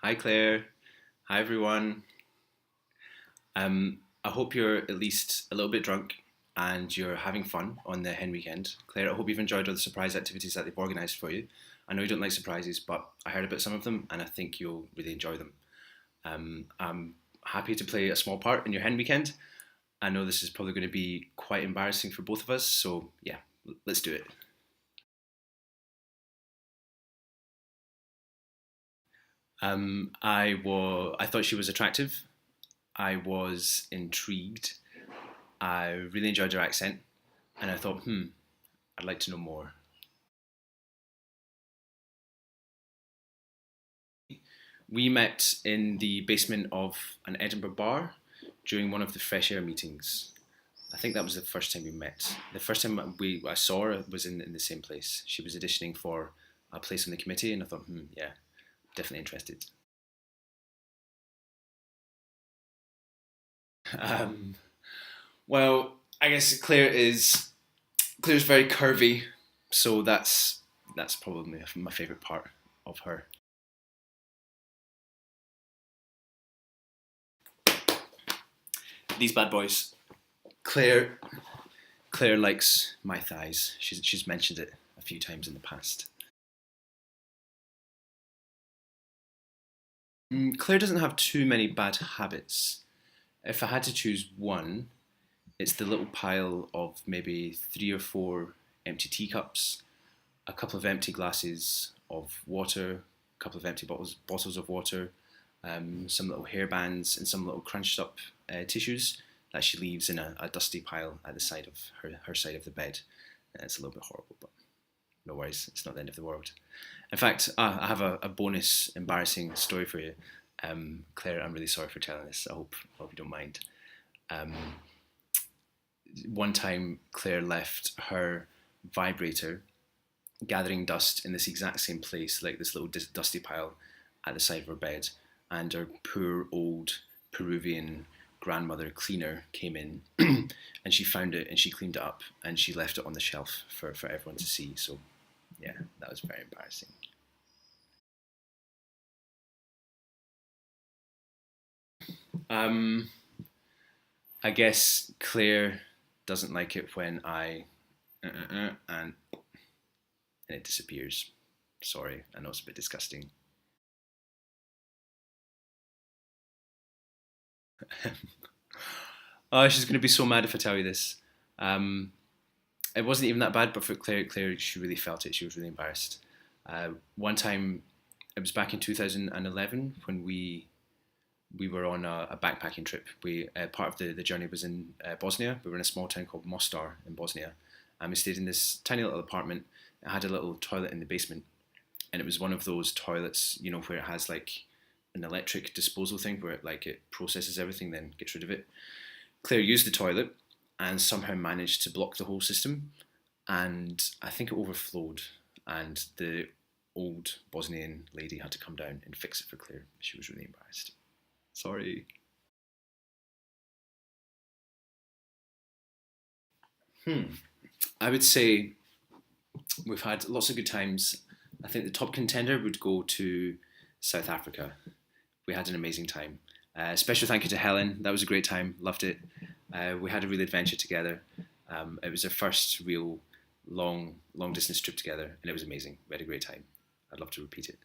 Hi, Claire. Hi, everyone. I hope you're at least a little bit drunk and you're having fun on the hen weekend. Claire, I hope you've enjoyed all the surprise activities that they've organised for you. I know you don't like surprises, but I heard about some of them and I think you'll really enjoy them. I'm happy to play a small part in your hen weekend. I know this is probably going to be quite embarrassing for both of us, so yeah, let's do it. I thought she was attractive. I was intrigued. I really enjoyed her accent, and I thought, I'd like to know more. We met in the basement of an Edinburgh bar during one of the fresh air meetings. I think that was the first time we met. The first time I saw her was in the same place. She was auditioning for a place on the committee, and I thought, yeah, definitely interested. Um, well, I guess Claire's very curvy, so that's probably my favourite part of her. These bad boys. Claire Claire likes my thighs. She's mentioned it a few times in the past. Claire doesn't have too many bad habits. If I had to choose one, it's the little pile of maybe three or four empty teacups, a couple of empty glasses of water, a couple of empty bottles of water, some little hairbands, and some little crunched up tissues that she leaves in a dusty pile at the side of her side of the bed. It's a little bit horrible, but no worries, it's not the end of the world. In fact, I have a bonus embarrassing story for you. Claire, I'm really sorry for telling this. I hope you don't mind. Um, One time, Claire left her vibrator gathering dust in this exact same place, like this little dusty pile at the side of her bed, and her poor old Peruvian grandmother cleaner came in and she found it and she cleaned it up and she left it on the shelf for everyone to see. So yeah, that was very embarrassing. Um, I guess Claire doesn't like it when I and it disappears. Sorry, I know it's a bit disgusting. Oh, she's going to be so mad if I tell you this. Um, it wasn't even that bad, but for Claire, she really felt it. She was really embarrassed. One time, it was back in 2011 when we were on a backpacking trip. We part of the journey was in Bosnia. We were in a small town called Mostar in Bosnia, and we stayed in this tiny little apartment. It had a little toilet in the basement, and it was one of those toilets, where it has like an electric disposal thing where it processes everything, then gets rid of it. Claire used the toilet and somehow managed to block the whole system, and I think it overflowed, and the old Bosnian lady had to come down and fix it for Claire. She was really embarrassed. Sorry. Hmm. I would say we've had lots of good times. I think the top contender would go to South Africa. We had an amazing time. Special thank you to Helen. That was a great time. Loved it. We had a real adventure together. It was our first real long distance trip together, and it was amazing. We had a great time. I'd love to repeat it.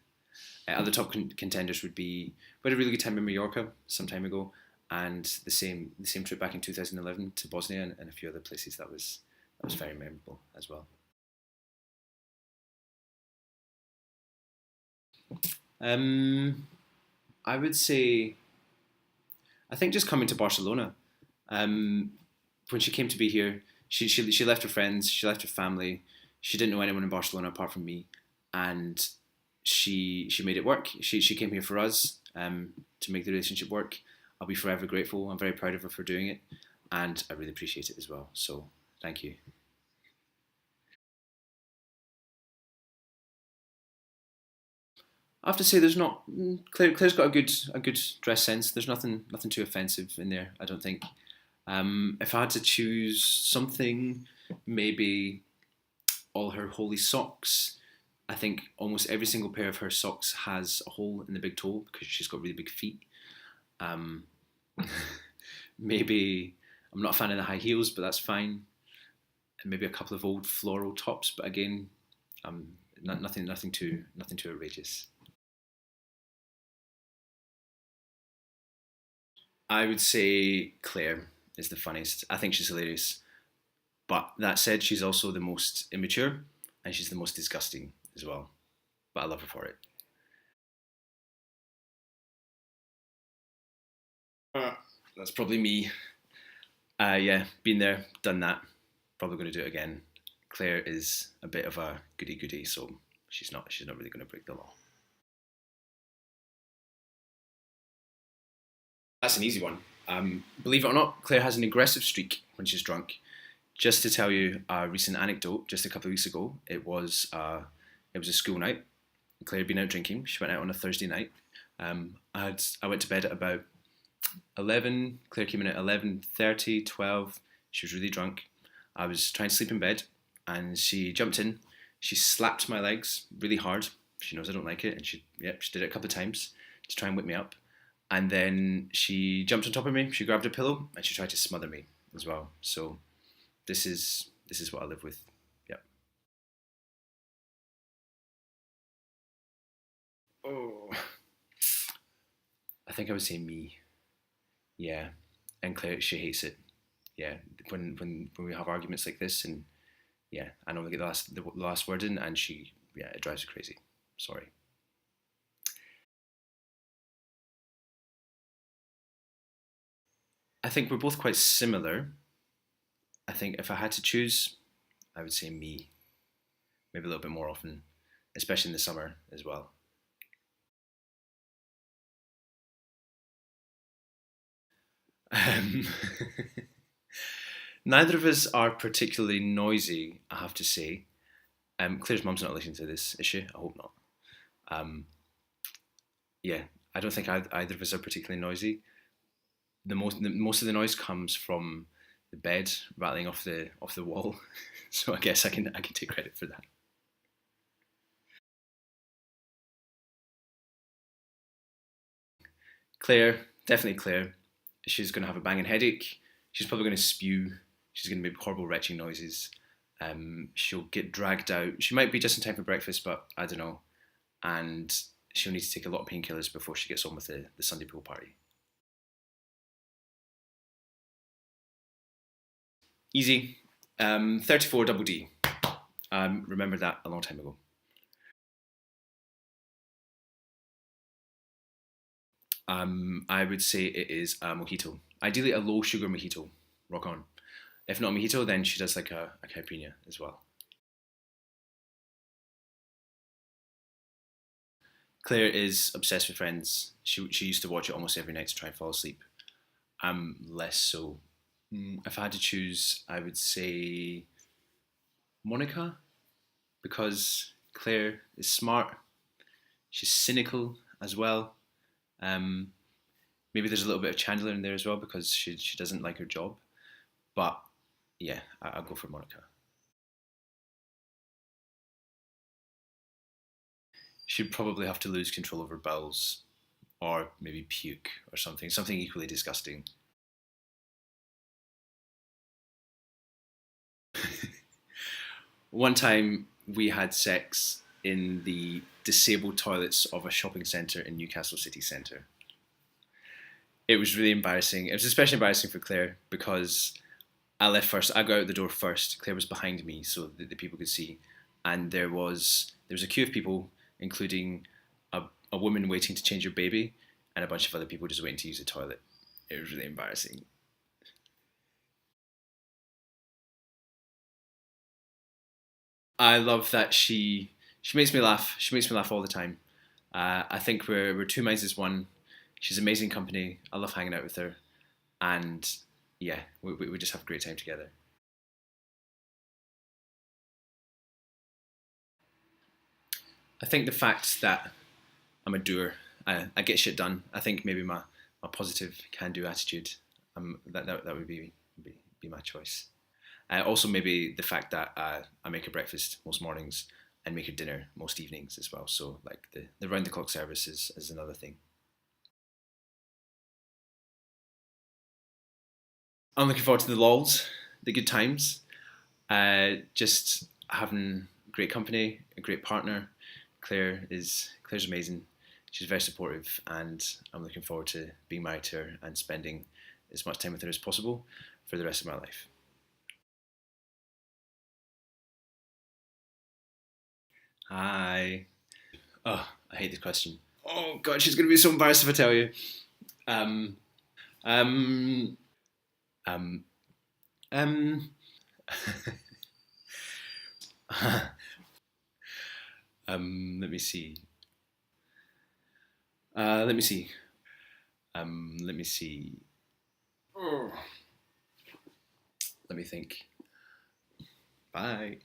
Other top contenders would be we had a really good time in Mallorca some time ago, and the same trip back in 2011 to Bosnia and a few other places. That was very memorable as well. Um, I would say I think just coming to Barcelona. Um, when she came to be here, she left her friends, she left her family. She didn't know anyone in Barcelona apart from me, and she made it work. She came here for us to make the relationship work. I'll be forever grateful. I'm very proud of her for doing it, and I really appreciate it as well. So thank you. I have to say, there's not Claire's got a good dress sense. There's nothing too offensive in there. I don't think. If I had to choose something, maybe all her holy socks, I think almost every single pair of her socks has a hole in the big toe because she's got really big feet. Um, maybe I'm not a fan of the high heels, but that's fine. And maybe a couple of old floral tops, but again, um, nothing too outrageous. I would say Claire is the funniest. I think she's hilarious. But that said, she's also the most immature and she's the most disgusting as well. But I love her for it. That's probably me. Yeah, been there, done that. Probably going to do it again. Claire is a bit of a goody goody, so she's not really going to break the law. That's an easy one. Believe it or not, Claire has an aggressive streak when she's drunk. Just to tell you a recent anecdote, just a couple of weeks ago, it was a school night. Claire had been out drinking. She went out on a Thursday night. I went to bed at about 11. Claire came in at 11:30, 12. She was really drunk. I was trying to sleep in bed, and she jumped in. She slapped my legs really hard. She knows I don't like it, and she did it a couple of times to try and wake me up. And then she jumped on top of me. She grabbed a pillow and she tried to smother me as well. So this is what I live with. Yep. Oh, I think I would say me. Yeah, and Claire, she hates it. Yeah, when we have arguments like this, and yeah, I normally get the last word in, and yeah, it drives her crazy. Sorry. I think we're both quite similar. I think if I had to choose, I would say me. Maybe a little bit more often, especially in the summer as well. Um, neither of us are particularly noisy, I have to say. Claire's mum's not listening to this, is she? I hope not. Um, yeah, I don't think either of us are particularly noisy. Most of the noise comes from the bed rattling off the wall. So I guess I can take credit for that. Claire, definitely Claire. She's going to have a banging headache. She's probably going to spew. She's going to make horrible retching noises. She'll get dragged out. She might be just in time for breakfast, but I don't know. And she'll need to take a lot of painkillers before she gets on with the Sunday pool party. Easy. 34 double D. Remember that a long time ago. I would say it is a mojito. Ideally, a low sugar mojito. Rock on. If not a mojito, then she does like a caipirinha as well. Claire is obsessed with Friends. She used to watch it almost every night to try and fall asleep. I'm less so. If I had to choose, I would say Monica because Claire is smart. She's cynical as well. Um, Maybe there's a little bit of Chandler in there as well because she doesn't like her job. But yeah, I'll go for Monica. She'd probably have to lose control of her bowels or maybe puke or something equally disgusting. One time we had sex in the disabled toilets of a shopping centre in Newcastle city centre. It was really embarrassing. It was especially embarrassing for Claire because I left first. I got out the door first. Claire was behind me so that the people could see, and there was a queue of people, including a woman waiting to change her baby, and a bunch of other people just waiting to use the toilet. It was really embarrassing. I love that she makes me laugh. She makes me laugh all the time. I think we're two minds as one. She's amazing company. I love hanging out with her, and yeah, we just have a great time together. I think the fact that I'm a doer, I get shit done. I think maybe my positive can do attitude. That would be my choice. Also, maybe the fact that I make a breakfast most mornings and make her dinner most evenings as well. So like the round the clock service is another thing. I'm looking forward to the lols, the good times, just having great company, a great partner. Claire's amazing. She's very supportive, and I'm looking forward to being married to her and spending as much time with her as possible for the rest of my life. Hi. Oh, I hate this question. Oh God, she's gonna be so embarrassed if I tell you. Um, um, um, um, let me see. Let me see. Let me see. Oh, let me think. Bye.